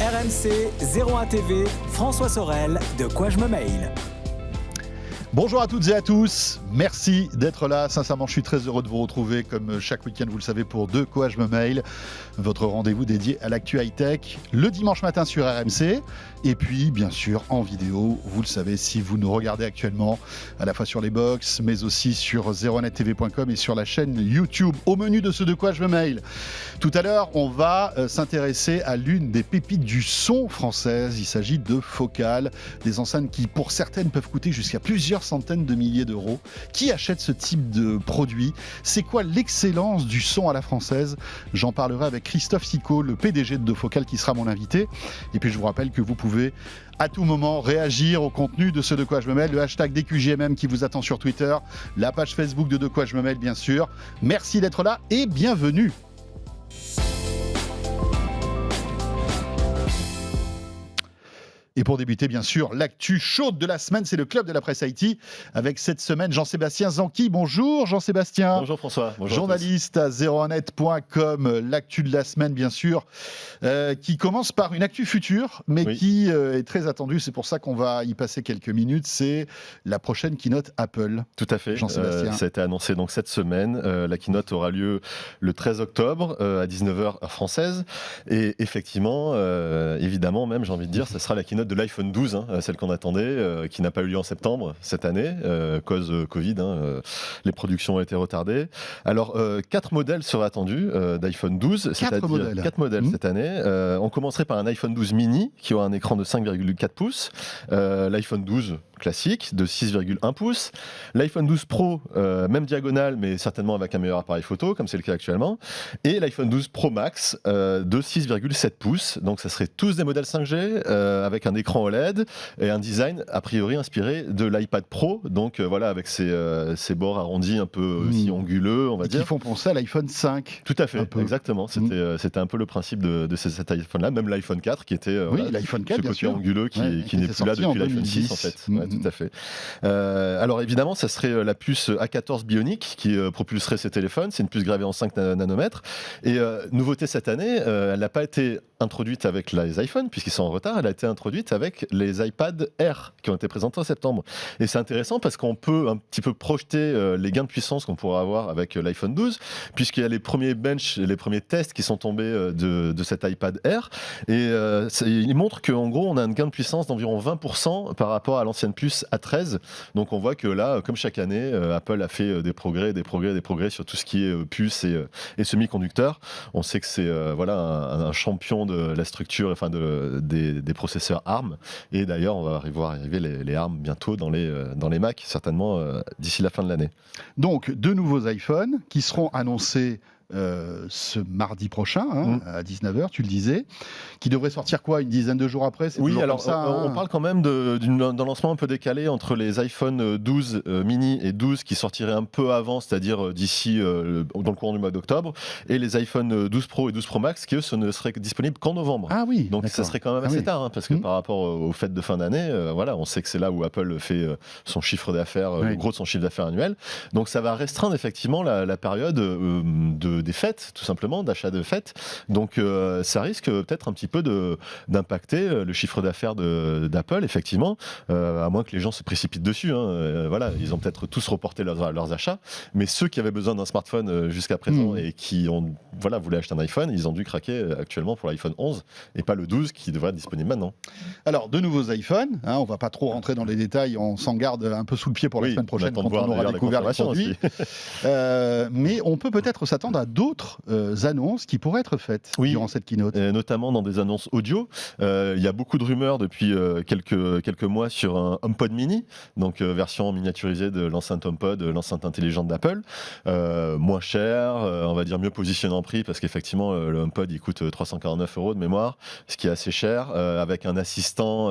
RMC 01 TV, François Sorel, De quoi je me mail. Bonjour à toutes et à tous, merci d'être là. Sincèrement, je suis très heureux de vous retrouver comme chaque week-end, vous le savez, pour De quoi je me mail, votre rendez-vous dédié à l'actu high-tech, le dimanche matin sur RMC. Et puis, bien sûr, en vidéo, vous le savez, si vous nous regardez actuellement, à la fois sur les box, mais aussi sur 01nettv.com et sur la chaîne YouTube. Au menu de ce De quoi je me mail, tout à l'heure, on va s'intéresser à l'une des pépites du son française. Il s'agit de Focal, des enceintes qui, pour certaines, peuvent coûter jusqu'à plusieurs centaines de milliers d'euros. Qui achète ce type de produit ? C'est quoi l'excellence du son à la française ? J'en parlerai avec Christophe Sicot, le PDG de Focal, qui sera mon invité. Et puis je vous rappelle que vous pouvez à tout moment réagir au contenu de ce De quoi je me mail, le hashtag DQJMM qui vous attend sur Twitter, la page Facebook de quoi je me mail, bien sûr. Merci d'être là et bienvenue. Et pour débuter, bien sûr, l'actu chaude de la semaine, c'est le Club de la Presse IT, avec cette semaine Jean-Sébastien Zanqui. Bonjour Jean-Sébastien. Bonjour François. Bonjour journaliste à 01net.com. L'actu de la semaine, bien sûr, qui commence par une actu future, mais qui est très attendue. C'est pour ça qu'on va y passer quelques minutes. C'est la prochaine keynote Apple. Tout à fait. Jean-Sébastien. Ça a été annoncé donc cette semaine. La keynote aura lieu le 13 octobre à 19h heure française. Et effectivement, évidemment, même j'ai envie de dire, ça sera la keynote de l'iPhone 12, celle qu'on attendait, qui n'a pas eu lieu en septembre cette année, cause Covid. Les productions ont été retardées. Alors, 4 modèles seraient attendus d'iPhone 12, c'est-à-dire 4 modèles cette année. On commencerait par un iPhone 12 mini qui aura un écran de 5,4 pouces, l'iPhone 12 classique de 6,1 pouces, l'iPhone 12 Pro, même diagonale, mais certainement avec un meilleur appareil photo, comme c'est le cas actuellement, et l'iPhone 12 Pro Max de 6,7 pouces. Donc, ça serait tous des modèles 5G avec un écran OLED et un design a priori inspiré de l'iPad Pro. Donc, voilà, avec ses bords arrondis un peu aussi anguleux, on va dire. Qui font penser à l'iPhone 5. Tout à fait, exactement. C'était un peu le principe de cet iPhone-là, même l'iPhone 4 qui était l'iPhone 4, ce bien côté sûr, anguleux qui n'est plus là depuis l'iPhone 6 en fait. Tout à fait. Alors évidemment, ça serait la puce A14 Bionic qui propulserait ces téléphones. C'est une puce gravée en 5 nanomètres. Et nouveauté cette année, elle n'a pas été introduite avec les iPhones puisqu'ils sont en retard. Elle a été introduite avec les iPad Air qui ont été présentés en septembre. Et c'est intéressant parce qu'on peut un petit peu projeter les gains de puissance qu'on pourra avoir avec l'iPhone 12 puisqu'il y a les premiers bench, les premiers tests qui sont tombés de cet iPad Air. Et il montre qu'en gros, on a un gain de puissance d'environ 20% par rapport à l'ancienne puce A13. Donc on voit que là, comme chaque année, Apple a fait des progrès sur tout ce qui est puce et semi-conducteurs. On sait que c'est un champion de la structure, enfin des processeurs ARM. Et d'ailleurs, on va voir arriver les ARM bientôt dans les Mac, certainement d'ici la fin de l'année. Donc, 2 nouveaux iPhones qui seront annoncés ce mardi prochain, à 19h, tu le disais, qui devrait sortir quoi, une dizaine de jours après? Oui, alors ça, on parle quand même d'un lancement un peu décalé entre les iPhone 12 mini et 12 qui sortiraient un peu avant, c'est-à-dire d'ici dans le courant du mois d'octobre, et les iPhone 12 Pro et 12 Pro Max qui eux ne seraient disponibles qu'en novembre. Ah oui, donc ça serait quand même assez tard, parce que par rapport aux fêtes de fin d'année, on sait que c'est là où Apple fait son chiffre d'affaires, le gros de son chiffre d'affaires annuel. Donc ça va restreindre effectivement la période des fêtes, tout simplement, d'achat de fêtes. Donc ça risque peut-être un petit peu d'impacter le chiffre d'affaires d'Apple, effectivement, à moins que les gens se précipitent dessus. Ils ont peut-être tous reporté leurs achats, mais ceux qui avaient besoin d'un smartphone jusqu'à présent et qui voulaient acheter un iPhone, ils ont dû craquer actuellement pour l'iPhone 11 et pas le 12 qui devrait être disponible maintenant. Alors, 2 nouveaux iPhones, on ne va pas trop rentrer dans les détails, on s'en garde un peu sous le pied pour la semaine prochaine quand on aura découvert les produits. Mais on peut peut-être s'attendre à d'autres annonces qui pourraient être faites durant cette keynote. Notamment dans des annonces audio. Il y a beaucoup de rumeurs depuis quelques mois sur un HomePod mini, donc version miniaturisée de l'enceinte HomePod, l'enceinte intelligente d'Apple. Moins cher, on va dire mieux positionné en prix, parce qu'effectivement le HomePod il coûte 349 € de mémoire, ce qui est assez cher, avec un assistant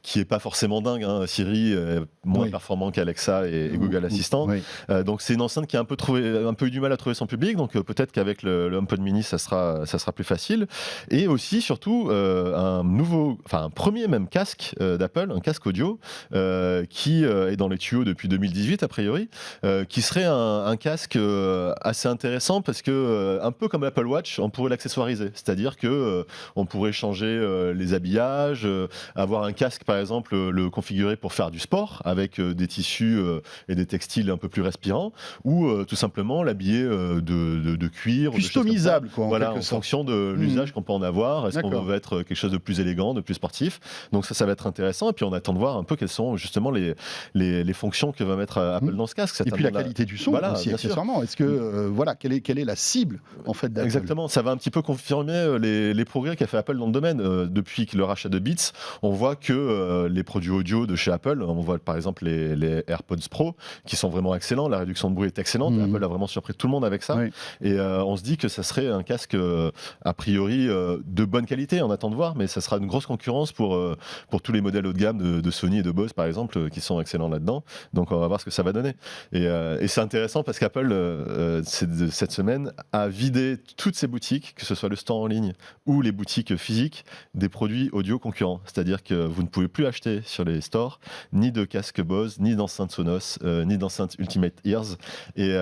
qui est pas forcément dingue. Siri est moins performant qu'Alexa et Google Assistant. Donc c'est une enceinte qui a un peu eu du mal à trouver son public. donc peut-être qu'avec le HomePod Mini, ça sera plus facile. Et aussi, surtout, un premier même casque d'Apple, un casque audio, qui est dans les tuyaux depuis 2018 a priori, qui serait un casque assez intéressant parce que un peu comme l'Apple Watch, on pourrait l'accessoiriser, c'est-à-dire que on pourrait changer les habillages, avoir un casque par exemple le configurer pour faire du sport avec des tissus et des textiles un peu plus respirants, ou tout simplement l'habiller de cuir, customisable quoi, en fonction de l'usage qu'on peut en avoir. Est-ce qu'on veut être quelque chose de plus élégant, de plus sportif? Donc ça va être intéressant, et puis on attend de voir un peu quelles sont justement les fonctions que va mettre Apple dans ce casque. Et puis la qualité du son aussi accessoirement. Est-ce que quelle est la cible en fait d'Apple? Exactement, ça va un petit peu confirmer les progrès qu'a fait Apple dans le domaine. Depuis le rachat de Beats, on voit que les produits audio de chez Apple, on voit par exemple les AirPods Pro qui sont vraiment excellents, la réduction de bruit est excellente, Apple a vraiment surpris tout le monde avec ça, et on se dit que ça serait un casque a priori de bonne qualité, on attend de voir, mais ça sera une grosse concurrence pour tous les modèles haut de gamme de Sony et de Bose par exemple, qui sont excellents là-dedans, donc on va voir ce que ça va donner. Et c'est intéressant parce qu'Apple cette semaine a vidé toutes ses boutiques, que ce soit le store en ligne ou les boutiques physiques, des produits audio concurrents, c'est-à-dire que vous ne pouvez plus acheter sur les stores ni de casque Bose, ni d'enceinte Sonos, ni d'enceinte Ultimate Ears, et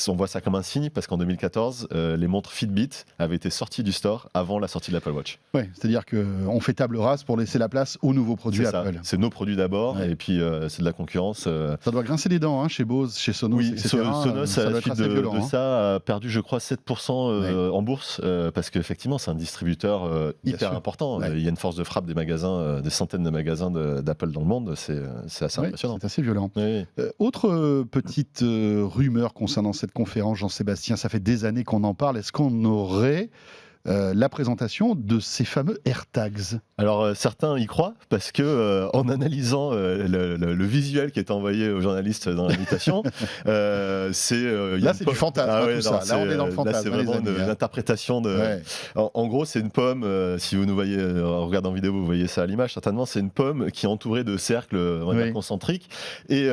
on voit ça comme un signe parce qu'en 2014 les montres Fitbit avaient été sorties du store avant la sortie de l'Apple Watch. Ouais, c'est-à-dire qu'on fait table rase pour laisser la place aux nouveaux produits Apple. C'est nos produits d'abord, et puis c'est de la concurrence. Ça doit grincer les dents chez Bose, chez Sonos, etc. Sonos à la suite de ça a perdu je crois 7% en bourse, parce qu'effectivement c'est un distributeur hyper important. Il y a une force de frappe des magasins, des centaines de magasins d'Apple dans le monde, c'est assez impressionnant. C'est assez violent. Autre petite rumeur concernant cette conférence, Jean-Sébastien, ça fait des années qu'on en parle, est-ce qu'on aurait la présentation de ces fameux AirTags? Alors certains y croient parce que en analysant le visuel qui est envoyé aux journalistes dans l'invitation, là c'est du fantasme, tout ça. Là on est dans le fantasme. Là c'est vraiment une interprétation de. En gros c'est une pomme. Si vous nous voyez en regardant vidéo, vous voyez ça à l'image. Certainement c'est une pomme qui est entourée de cercles concentriques, et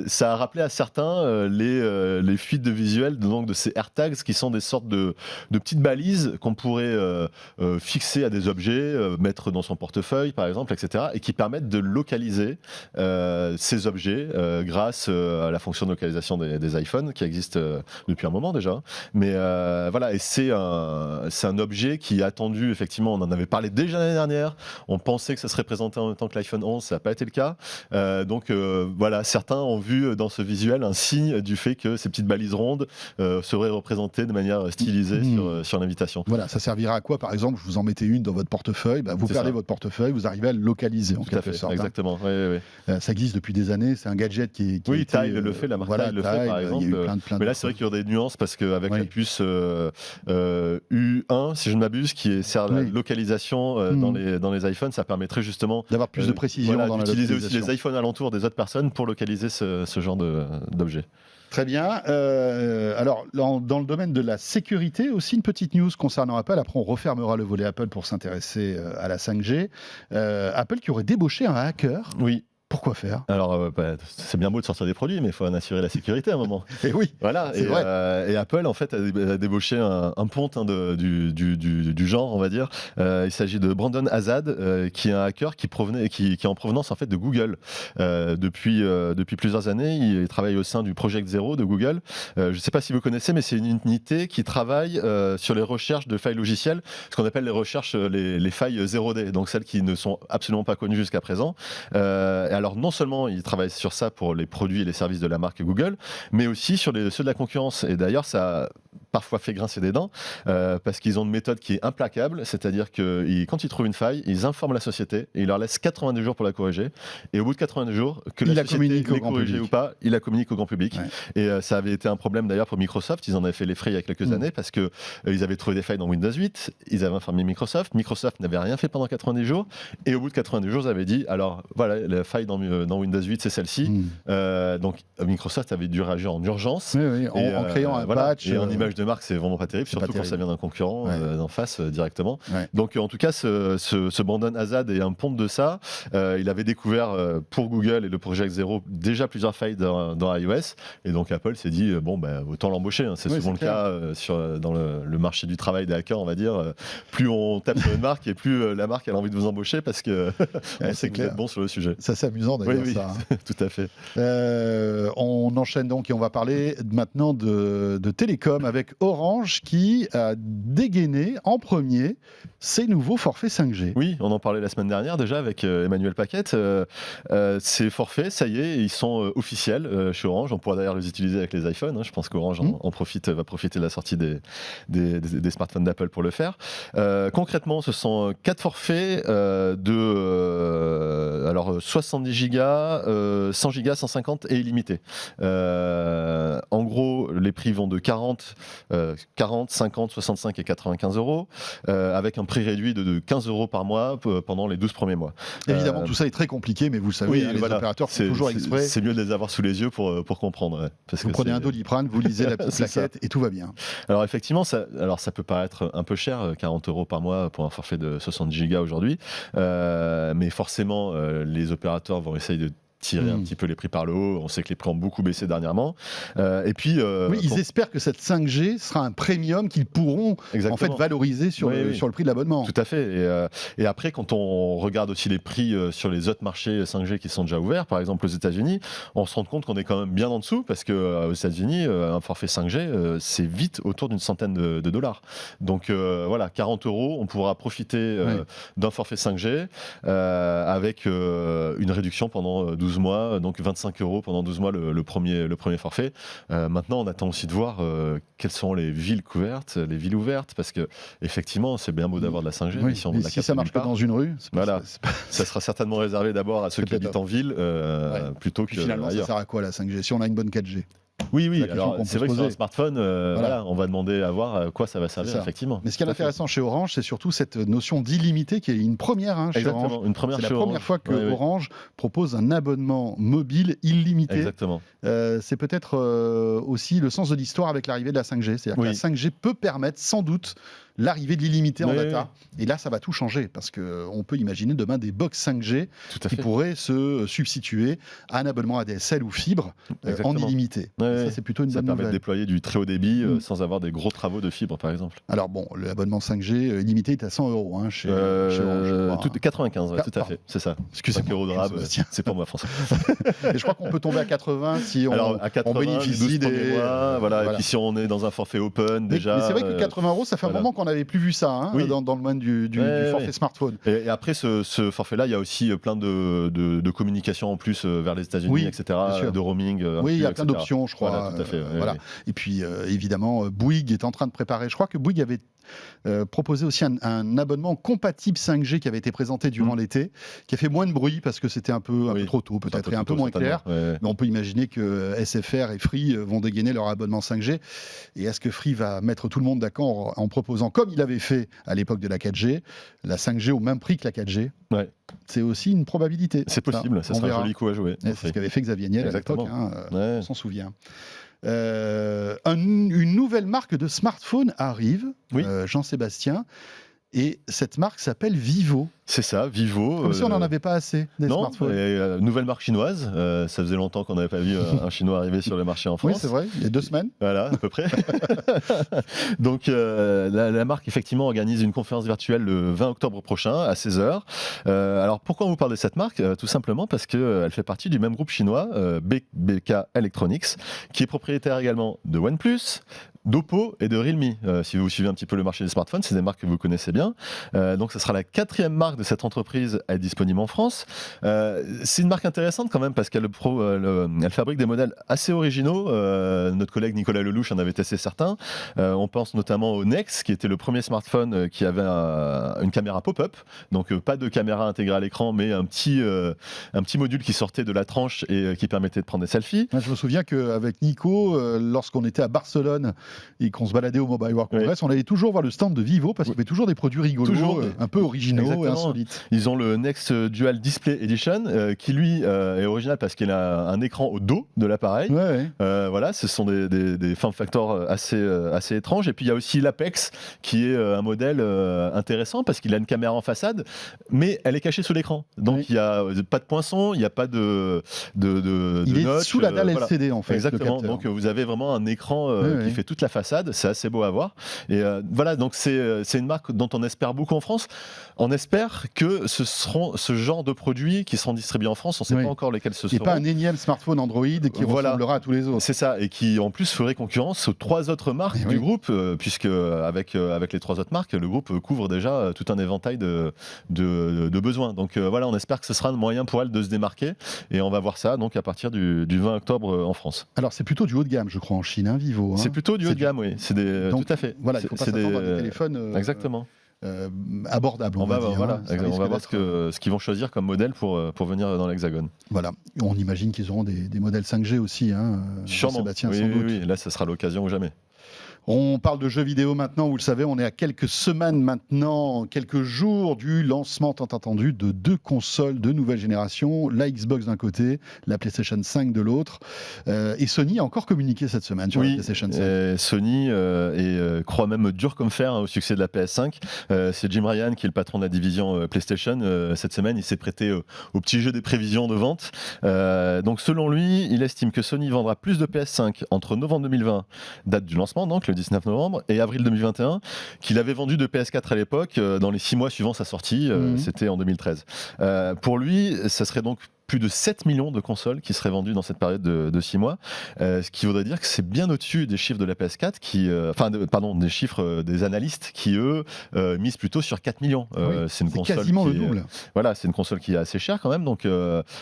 ça a rappelé à certains les fuites de visuel donc de ces AirTags qui sont des sortes de petites balises qu'on pourrait fixer à des objets, mettre dans son portefeuille par exemple, etc., et qui permettent de localiser ces objets grâce à la fonction de localisation des iPhones qui existe depuis un moment déjà. Mais voilà, et c'est un objet qui est attendu, effectivement, on en avait parlé déjà l'année dernière, on pensait que ça serait présenté en même temps que l'iPhone 11, ça n'a pas été le cas. Donc voilà, certains ont vu dans ce visuel un signe du fait que ces petites balises rondes seraient représentées de manière stylisée sur l'invitation. Voilà, ça servira à quoi par exemple? Vous en mettez une dans votre portefeuille, vous perdez votre portefeuille, vous arrivez à le localiser en quelque sorte. Exactement. Ça existe depuis des années, c'est un gadget qui oui, Tile le fait, la marque Tile le fait par exemple. Mais là c'est vrai qu'il y aurait des nuances parce qu'avec la puce U1, si je ne m'abuse, qui sert à la localisation dans les iPhones, ça permettrait justement d'avoir plus de précision dans d'utiliser aussi les iPhones alentour des autres personnes pour localiser ce genre d'objet. Très bien. Alors, dans le domaine de la sécurité, aussi une petite news concernant Apple. Après, on refermera le volet Apple pour s'intéresser à la 5G. Apple qui aurait débauché un hacker. Oui. Pourquoi faire? Alors, c'est bien beau de sortir des produits, mais il faut en assurer la sécurité à un moment. Et oui, voilà. C'est vrai. Et Apple, en fait, a débauché un ponte du genre, on va dire. Il s'agit de Brandon Azad, qui est un hacker qui est en provenance en fait de Google. Depuis plusieurs années, il travaille au sein du Project Zero de Google. Je ne sais pas si vous connaissez, mais c'est une unité qui travaille sur les recherches de failles logicielles, ce qu'on appelle les recherches, les failles 0D, donc celles qui ne sont absolument pas connues jusqu'à présent. Alors non seulement ils travaillent sur ça pour les produits et les services de la marque Google, mais aussi sur ceux de la concurrence. Et d'ailleurs, ça a parfois fait grincer des dents parce qu'ils ont une méthode qui est implacable, c'est-à-dire que quand ils trouvent une faille, ils informent la société et ils leur laissent 90 jours pour la corriger. Et au bout de 90 jours, que la société l'ait corrigée ou pas, ils la communiquent au grand public. Et ça avait été un problème d'ailleurs pour Microsoft. Ils en avaient fait les frais il y a quelques années parce que ils avaient trouvé des failles dans Windows 8. Ils avaient informé Microsoft. Microsoft n'avait rien fait pendant 90 jours. Et au bout de 90 jours, ils avaient dit alors voilà, la faille dans Windows 8, c'est celle-ci. Donc Microsoft avait dû réagir en urgence en créant un patch et en image de marque, c'est vraiment pas terrible, surtout quand ça vient d'un concurrent d'en face directement. Ouais. Donc en tout cas, ce Brandon Hazard est un ponte de ça. Il avait découvert pour Google et le Project Zero déjà plusieurs failles dans iOS, et donc Apple s'est dit autant l'embaucher. C'est souvent le cas dans le marché du travail des hackers, on va dire. Plus on tape sur une marque et plus la marque a envie de vous embaucher parce que on sait que vous êtes bon sur le sujet. Ça, c'est amusant d'ailleurs. Oui, ça. Tout à fait. On enchaîne donc et on va parler maintenant de télécom avec Orange qui a dégainé en premier ses nouveaux forfaits 5G. Oui, on en parlait la semaine dernière déjà avec Emmanuel Paquette. Ces forfaits, ça y est, ils sont officiels chez Orange. On pourra d'ailleurs les utiliser avec les iPhones. Je pense qu'Orange va profiter de la sortie des smartphones d'Apple pour le faire. Concrètement, ce sont 4 forfaits de 70 Go, 100 Go, 150 et illimité. En gros, les prix vont de 40, 50, 65 et 95 euros, avec un prix réduit de 15 euros par mois pendant les 12 premiers mois. Évidemment, tout ça est très compliqué, mais vous le savez, les opérateurs font toujours exprès. C'est mieux de les avoir sous les yeux pour comprendre. Vous prenez un Doliprane, vous lisez la petite plaquette et tout va bien. Alors effectivement, ça peut paraître un peu cher, 40 euros par mois pour un forfait de 70 Go aujourd'hui, mais forcément, les opérateurs vont essayer de tirer un petit peu les prix par le haut. On sait que les prix ont beaucoup baissé dernièrement. Et puis, ils espèrent que cette 5G sera un premium qu'ils pourront en fait valoriser sur le prix de l'abonnement. Tout à fait. Et après, quand on regarde aussi les prix sur les autres marchés 5G qui sont déjà ouverts, par exemple aux États-Unis, on se rend compte qu'on est quand même bien en dessous parce que aux États-Unis, un forfait 5G, c'est vite autour d'une centaine de dollars. Donc voilà, 40 euros, on pourra profiter d'un forfait 5G avec une réduction pendant 12 mois, donc 25 euros pendant 12 mois le premier forfait. Maintenant, on attend aussi de voir quelles sont les villes couvertes, les villes ouvertes, parce que effectivement, c'est bien beau d'avoir de la 5G, mais si ça marche pas dans une rue, ça sera certainement réservé d'abord à ceux qui habitent en ville plutôt que finalement, ailleurs. Ça sert à quoi la 5G si on a une bonne 4G? Oui. Alors, c'est vrai que sur un smartphone, on va demander à voir à quoi ça va servir, effectivement. Mais ce qui est intéressant chez Orange, c'est surtout cette notion d'illimité qui est une première chez Orange. C'est la première fois que Orange propose un abonnement mobile illimité. Exactement. C'est peut-être aussi le sens de l'histoire avec l'arrivée de la 5G. C'est-à-dire que la 5G peut permettre sans doute l'arrivée de l'illimité en data. Et là, ça va tout changer parce qu'on peut imaginer demain des box 5G qui pourraient se substituer à un abonnement ADSL ou fibre en illimité. Ça, c'est plutôt une bonne nouvelle. Ça permet de déployer du très haut débit sans avoir des gros travaux de fibre, par exemple. Alors bon, l'abonnement 5G illimité est à 100 euros chez Orange. 95, tout à fait, c'est ça. Excusez-moi. 5 euros de rab, c'est pour moi, François. Et je crois qu'on peut tomber à 80 si on bénéficie des mois, et puis si on est dans un forfait open déjà. Mais c'est vrai que 80 euros, ça fait un moment qu'on n'avait plus vu ça dans le domaine du forfait smartphone. Et après ce forfait-là, il y a aussi plein de communications en plus vers les États-Unis, etc., de roaming. Il y a plein d'options, je crois. Voilà, tout à fait. Et puis évidemment, Bouygues est en train de préparer. Je crois que Bouygues avait proposé aussi un abonnement compatible 5G qui avait été présenté durant l'été, qui a fait moins de bruit parce que c'était un peu trop tôt peut-être et un peu moins clair. Mais on peut imaginer que SFR et Free vont dégainer leur abonnement 5G. Et est-ce que Free va mettre tout le monde d'accord en proposant, comme il avait fait à l'époque de la 4G, la 5G au même prix que la 4G? C'est aussi une probabilité. C'est possible, ça sera un joli coup à jouer. C'est ce qu'avait fait Xavier Niel à l'époque, on s'en souvient. Une nouvelle marque de smartphone arrive, Jean-Sébastien, et cette marque s'appelle Vivo. C'est ça, Vivo. Comme si on n'en avait pas assez des smartphones. Nouvelle marque chinoise. Ça faisait longtemps qu'on n'avait pas vu un Chinois arriver sur le marché en France. Oui, c'est vrai, il y a 2 semaines. Voilà, à peu près. Donc la marque, effectivement, organise une conférence virtuelle le 20 octobre prochain à 16h. Alors pourquoi on vous parle de cette marque? Tout simplement parce qu'elle fait partie du même groupe chinois, BK Electronics, qui est propriétaire également de OnePlus, d'Oppo et de Realme. Si vous suivez un petit peu le marché des smartphones, c'est des marques que vous connaissez bien. Donc ce sera la 4e marque de cette entreprise à être disponible en France. C'est une marque intéressante quand même parce qu'elle elle fabrique des modèles assez originaux. Notre collègue Nicolas Lelouch en avait testé certains. On pense notamment au Nex, qui était le premier smartphone qui avait une caméra pop-up. Donc pas de caméra intégrée à l'écran, mais un petit module qui sortait de la tranche et qui permettait de prendre des selfies. Je me souviens qu'avec Nico, lorsqu'on était à Barcelone et qu'on se baladait au Mobile World Congress, on allait toujours voir le stand de Vivo parce qu'il y avait toujours des produits rigolos, un peu originaux et insolites. Exactement. Ils ont le Next Dual Display Edition qui lui est original parce qu'il a un écran au dos de l'appareil. Voilà, ce sont des form factors assez étranges. Et puis il y a aussi l'Apex qui est un modèle intéressant parce qu'il a une caméra en façade, mais elle est cachée sous l'écran. Donc il n'y a pas de poinçon, il n'y a pas de il est notch, sous la dalle LCD en fait. Exactement. Donc vous avez vraiment un écran qui fait toute la façade. C'est assez beau à voir. Et voilà, donc c'est une marque dont on espère beaucoup en France. On espère que ce seront ce genre de produits qui seront distribués en France. On ne sait pas encore lesquels ce seront. Et pas un énième smartphone Android qui ressemblera à tous les autres. C'est ça, et qui en plus ferait concurrence aux 3 autres marques du groupe, puisque avec les 3 autres marques, le groupe couvre déjà tout un éventail de besoins. Donc voilà, on espère que ce sera un moyen pour elle de se démarquer, et on va voir ça donc à partir du 20 octobre en France. Alors c'est plutôt du haut de gamme, je crois, en Chine, Vivo. C'est plutôt du haut de gamme, oui. Donc, tout à fait. Voilà, il ne faut pas s'attendre à des téléphones. Exactement. Abordable, on va dire. Voilà, on va voir ce qu'ils vont choisir comme modèle pour venir dans l'Hexagone. Voilà, on imagine qu'ils auront des modèles 5G aussi. Sûrement, Sébastien, sans doute. Oui, là, ça sera l'occasion ou jamais. On parle de jeux vidéo maintenant, vous le savez, on est à quelques semaines maintenant, quelques jours du lancement tant attendu de 2 consoles de nouvelle génération, la Xbox d'un côté, la PlayStation 5 de l'autre. Et Sony a encore communiqué cette semaine sur la PlayStation 5. Sony croit même dur comme fer au succès de la PS5. C'est Jim Ryan qui est le patron de la division PlayStation. Cette semaine, il s'est prêté au petit jeu des prévisions de vente. Donc selon lui, il estime que Sony vendra plus de PS5 entre novembre 2020, date du lancement, donc le 19 novembre, et avril 2021, qu'il avait vendu de PS4 à l'époque, dans les 6 mois suivant sa sortie, c'était en 2013. Pour lui, ça serait donc plus de 7 millions de consoles qui seraient vendues dans cette période de 6 mois, ce qui voudrait dire que c'est bien au-dessus des chiffres de la PS4, des chiffres des analystes qui, eux, misent plutôt sur 4 millions. C'est une console quasiment le double. Voilà, c'est une console qui est assez chère quand même, donc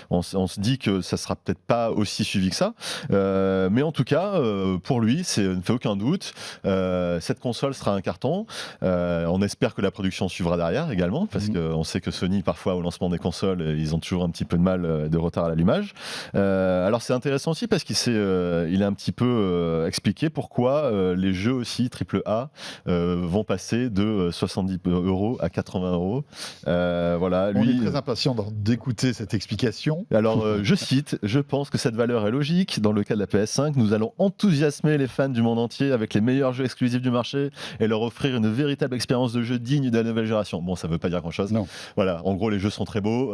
on se dit que ça sera peut-être pas aussi suivi que ça, mais en tout cas, pour lui, ça ne fait aucun doute. Cette console sera un carton. On espère que la production suivra derrière également, parce qu'on sait que Sony, parfois, au lancement des consoles, ils ont toujours un petit peu de mal de retard à l'allumage. Alors c'est intéressant aussi parce qu'il a un petit peu expliqué pourquoi les jeux aussi AAA vont passer de 70 € à 80 €. Voilà, on est très impatient d'écouter cette explication. Alors je cite, je pense que cette valeur est logique. Dans le cas de la PS5, nous allons enthousiasmer les fans du monde entier avec les meilleurs jeux exclusifs du marché et leur offrir une véritable expérience de jeu digne de la nouvelle génération. Bon, ça veut pas dire grand chose. Non. Voilà, en gros les jeux sont très beaux.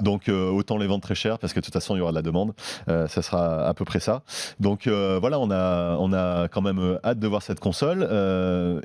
Donc autant les vendre très cher parce que de toute façon il y aura de la demande. Ça sera à peu près ça. Donc voilà, on a quand même hâte de voir cette console.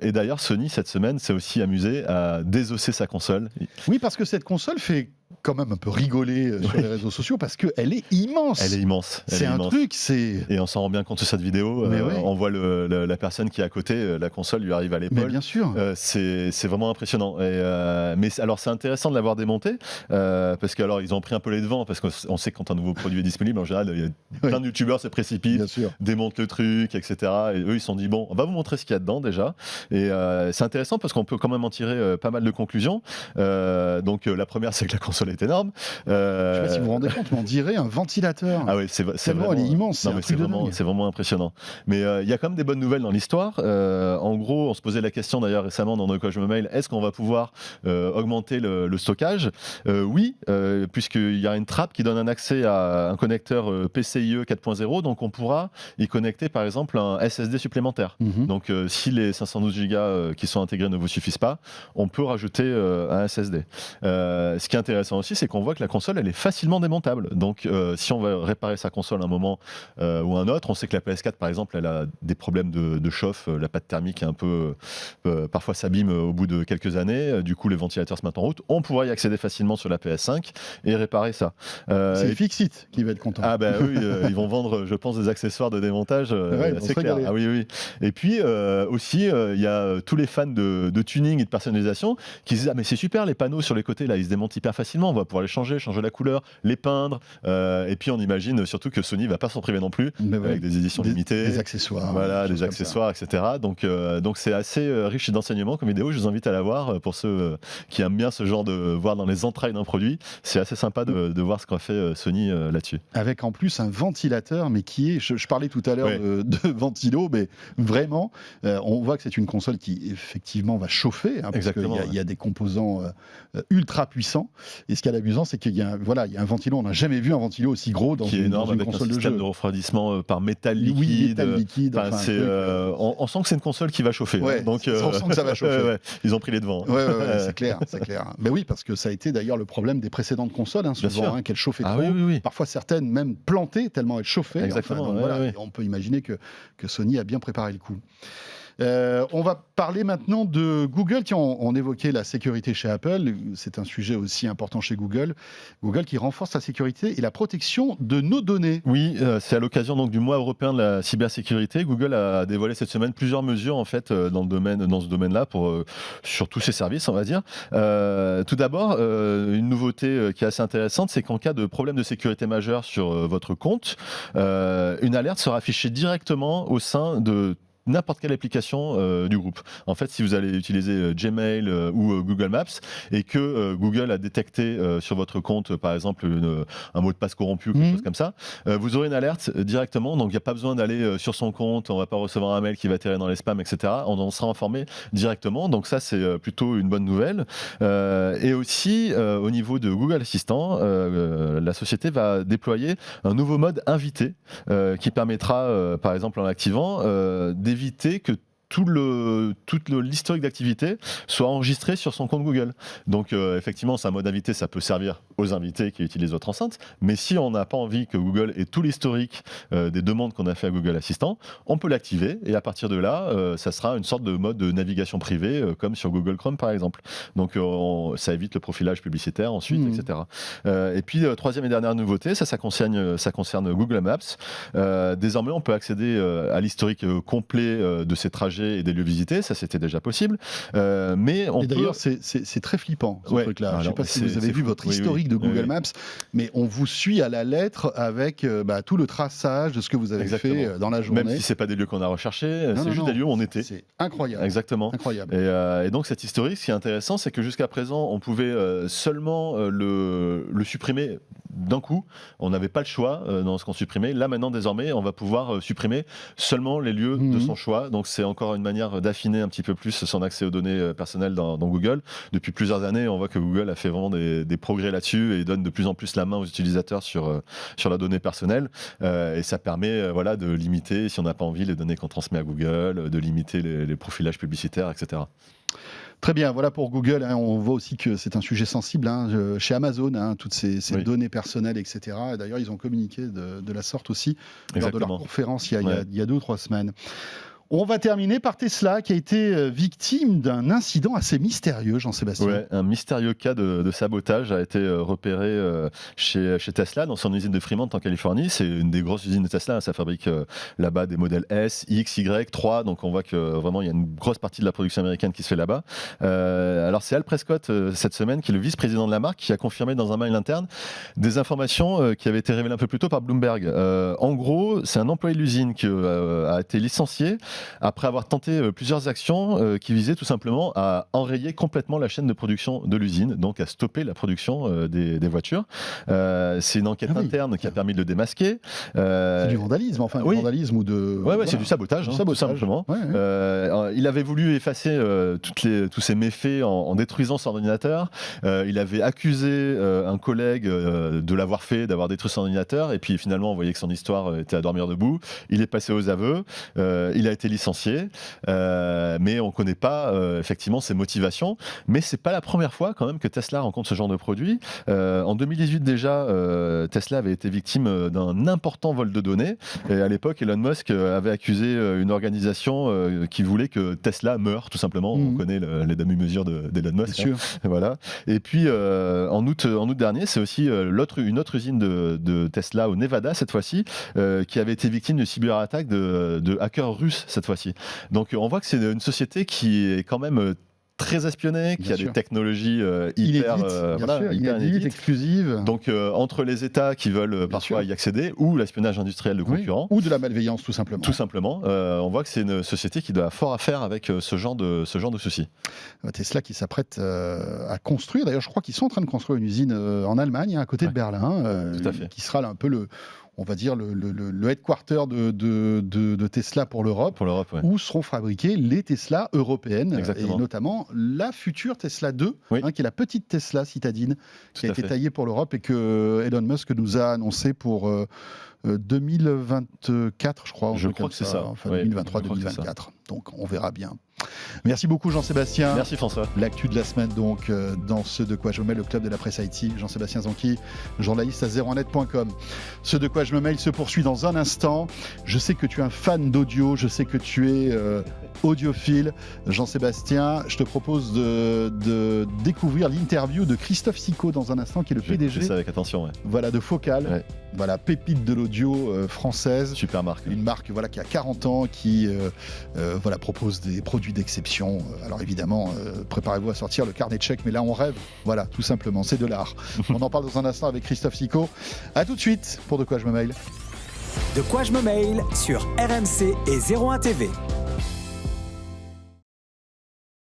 Et d'ailleurs Sony cette semaine s'est aussi amusé à désosser sa console. Oui, parce que cette console fait quand même un peu rigoler sur les réseaux sociaux parce qu'elle est immense. Elle est immense. C'est un truc, et on s'en rend bien compte sur cette vidéo. On voit la personne qui est à côté, la console lui arrive à l'épaule. Mais bien sûr. C'est vraiment impressionnant. Mais alors c'est intéressant de l'avoir démonté parce que ils ont pris un peu les devants parce qu'on sait que quand un nouveau produit est disponible, en général, il y a plein de youtubeurs se précipitent, démontent le truc, etc. Et eux, ils se sont dit bon, on va vous montrer ce qu'il y a dedans déjà. Et c'est intéressant parce qu'on peut quand même en tirer pas mal de conclusions. Donc la première, c'est que la console est énorme. Je ne sais pas si vous vous rendez compte, mais on dirait un ventilateur. Ah oui, c'est vraiment, elle est immense. C'est vraiment impressionnant. Mais il y a quand même des bonnes nouvelles dans l'histoire. En gros, on se posait la question d'ailleurs récemment dans nos coach mail, est-ce qu'on va pouvoir augmenter le stockage? Oui, puisqu'il y a une trappe qui donne un accès à un connecteur PCIe 4.0, donc on pourra y connecter par exemple un SSD supplémentaire. Donc si les 512 Go qui sont intégrés ne vous suffisent pas, on peut rajouter un SSD. Ce qui est intéressant aussi, c'est qu'on voit que la console elle est facilement démontable. Donc si on va réparer sa console à un moment ou un autre, on sait que la PS4 par exemple elle a des problèmes de chauffe, la pâte thermique est un peu parfois s'abîme au bout de quelques années, du coup les ventilateurs se mettent en route, on pourra y accéder facilement sur la PS5 et réparer ça. C'est Fixit qui va être content. Ah ben oui, ils vont vendre je pense des accessoires de démontage, c'est clair. Ah oui. Et puis aussi il y a tous les fans de tuning et de personnalisation qui disent ah mais c'est super les panneaux sur les côtés là, ils se démontent hyper facilement. effectivement, on va pouvoir les changer la couleur, les peindre, et puis on imagine surtout que Sony va pas s'en priver non plus, avec des éditions limitées, des accessoires, voilà, des accessoires, etc. Donc c'est assez riche d'enseignements comme vidéo. Je vous invite à la voir pour ceux qui aiment bien ce genre de voir dans les entrailles d'un produit. C'est assez sympa de voir ce qu'a fait Sony là-dessus. Avec en plus un ventilateur, mais qui est, je parlais tout à l'heure de ventilo, mais vraiment, on voit que c'est une console qui effectivement va chauffer, parce qu'il y a des composants ultra puissants. Et ce qui est amusant, c'est qu'il y a un ventilo. On n'a jamais vu un ventilo aussi gros dans une console de jeu. Un système de refroidissement par métal liquide. On sent que c'est une console qui va chauffer. Donc, on sent que ça va chauffer. Ils ont pris les devants. C'est clair. Mais oui, parce que ça a été d'ailleurs le problème des précédentes consoles, souvent, qu'elles chauffaient trop. Parfois certaines même plantées tellement elles chauffaient. Exactement. On peut imaginer que Sony a bien préparé le coup. On va parler maintenant de Google. Tiens, on évoquait la sécurité chez Apple. C'est un sujet aussi important chez Google. Google qui renforce la sécurité et la protection de nos données. Oui, c'est à l'occasion donc du mois européen de la cybersécurité. Google a dévoilé cette semaine plusieurs mesures en fait dans ce domaine-là sur tous ses services, on va dire. Tout d'abord, une nouveauté qui est assez intéressante, c'est qu'en cas de problème de sécurité majeur sur votre compte, une alerte sera affichée directement au sein de n'importe quelle application du groupe. En fait, si vous allez utiliser Gmail ou Google Maps et que Google a détecté sur votre compte, par exemple, un mot de passe corrompu ou quelque chose comme ça, vous aurez une alerte directement. Donc, il n'y a pas besoin d'aller sur son compte. On ne va pas recevoir un mail qui va atterrir dans les spams, etc. On en sera informé directement. Donc, ça, c'est plutôt une bonne nouvelle. Et aussi, au niveau de Google Assistant, la société va déployer un nouveau mode invité qui permettra, par exemple, en l'activant, d'éviter que tout l'historique d'activité soit enregistré sur son compte Google. Donc effectivement, c'est un mode invité, ça peut servir aux invités qui utilisent votre enceinte, mais si on n'a pas envie que Google ait tout l'historique des demandes qu'on a fait à Google Assistant, on peut l'activer et à partir de là, ça sera une sorte de mode de navigation privée comme sur Google Chrome par exemple. Donc ça évite le profilage publicitaire ensuite, etc. Et puis troisième et dernière nouveauté, ça concerne Google Maps. Désormais, on peut accéder à l'historique complet de ces trajets et des lieux visités, ça c'était déjà possible. Mais d'ailleurs, c'est très flippant ce truc-là. Je ne sais pas si vous avez vu votre historique de Google Maps, mais on vous suit à la lettre avec tout le traçage de ce que vous avez fait dans la journée. Même si ce n'est pas des lieux qu'on a recherchés, c'est juste des lieux où on était. C'est incroyable. Exactement. Incroyable. Et donc cet historique, ce qui est intéressant, c'est que jusqu'à présent, on pouvait seulement le supprimer d'un coup. On n'avait pas le choix dans ce qu'on supprimait. Là maintenant, désormais, on va pouvoir supprimer seulement les lieux de son choix. Donc c'est encore une manière d'affiner un petit peu plus son accès aux données personnelles dans Google. Depuis plusieurs années, on voit que Google a fait vraiment des progrès là-dessus et donne de plus en plus la main aux utilisateurs sur la donnée personnelle. Et ça permet de limiter, si on n'a pas envie, les données qu'on transmet à Google, de limiter les profilages publicitaires, etc. Très bien, voilà pour Google. On voit aussi que c'est un sujet sensible chez Amazon, toutes ces données personnelles, etc. Et d'ailleurs, ils ont communiqué de la sorte aussi lors de leur conférence il y a 2 ou 3 semaines. On va terminer par Tesla qui a été victime d'un incident assez mystérieux, Jean-Sébastien. Ouais, un mystérieux cas de sabotage a été repéré chez Tesla dans son usine de Fremont en Californie. C'est une des grosses usines de Tesla, ça fabrique là-bas des modèles S, X, Y, 3, donc on voit que vraiment il y a une grosse partie de la production américaine qui se fait là-bas. Alors c'est Al Prescott cette semaine, qui est le vice-président de la marque, qui a confirmé dans un mail interne des informations qui avaient été révélées un peu plus tôt par Bloomberg. En gros, c'est un employé de l'usine qui a été licencié après avoir tenté plusieurs actions qui visaient tout simplement à enrayer complètement la chaîne de production de l'usine, donc à stopper la production des voitures. C'est une enquête interne qui a permis de le démasquer. C'est du vandalisme, du vandalisme ou de... c'est du sabotage, tout simplement. Il avait voulu effacer tous ces méfaits en détruisant son ordinateur. Il avait accusé un collègue de l'avoir fait, d'avoir détruit son ordinateur, et puis finalement on voyait que son histoire était à dormir debout. Il est passé aux aveux, il a été licencié, mais on ne connaît pas effectivement ses motivations. Mais c'est pas la première fois quand même que Tesla rencontre ce genre de produit. En 2018 déjà, Tesla avait été victime d'un important vol de données. Et à l'époque, Elon Musk avait accusé une organisation qui voulait que Tesla meure, tout simplement. On connaît les demi-mesures d'Elon Musk. Voilà. Et puis en août dernier, c'est aussi une autre usine de Tesla au Nevada cette fois-ci, qui avait été victime de cyberattaques de hackers russes cette fois-ci. Donc on voit que c'est une société qui est quand même très espionné, qui a des technologies hyper inédites, exclusives. Donc entre les États qui veulent parfois y accéder, ou l'espionnage industriel de concurrents, ou de la malveillance tout simplement. Tout simplement, on voit que c'est une société qui doit fort à faire avec ce genre de soucis. Tesla qui s'apprête à construire, d'ailleurs je crois qu'ils sont en train de construire une usine en Allemagne, à côté de Berlin, qui sera là un peu on va dire le headquarter de Tesla pour l'Europe, où seront fabriquées les Tesla européennes. Exactement. Et notamment la future Tesla 2, qui est la petite Tesla citadine, qui a été taillée pour l'Europe et que Elon Musk nous a annoncé pour 2024, je crois. Je crois que c'est ça. Enfin, 2023-2024. Donc on verra bien. Merci beaucoup Jean-Sébastien. Merci François. L'actu de la semaine donc dans ce De quoi je me mêle, le club de la presse IT. Jean-Sébastien Zanqui, journaliste à 01net.com. Ce De quoi je me mêle se poursuit dans un instant. Je sais que tu es un fan d'audio, je sais que tu es audiophile. Jean-Sébastien, je te propose de découvrir l'interview de Christophe Sicot dans un instant, qui est le PDG. Je ça avec attention. Voilà, de Focal. Voilà, pépite de l'audio française. Super marque. Une marque qui a 40 ans, qui propose des produits d'exception. Alors évidemment, préparez-vous à sortir le carnet de chèques, mais là on rêve. Voilà, tout simplement, c'est de l'art. On en parle dans un instant avec Christophe Sicot. A tout de suite pour De quoi je me mêle. De quoi je me mêle sur RMC et 01 TV.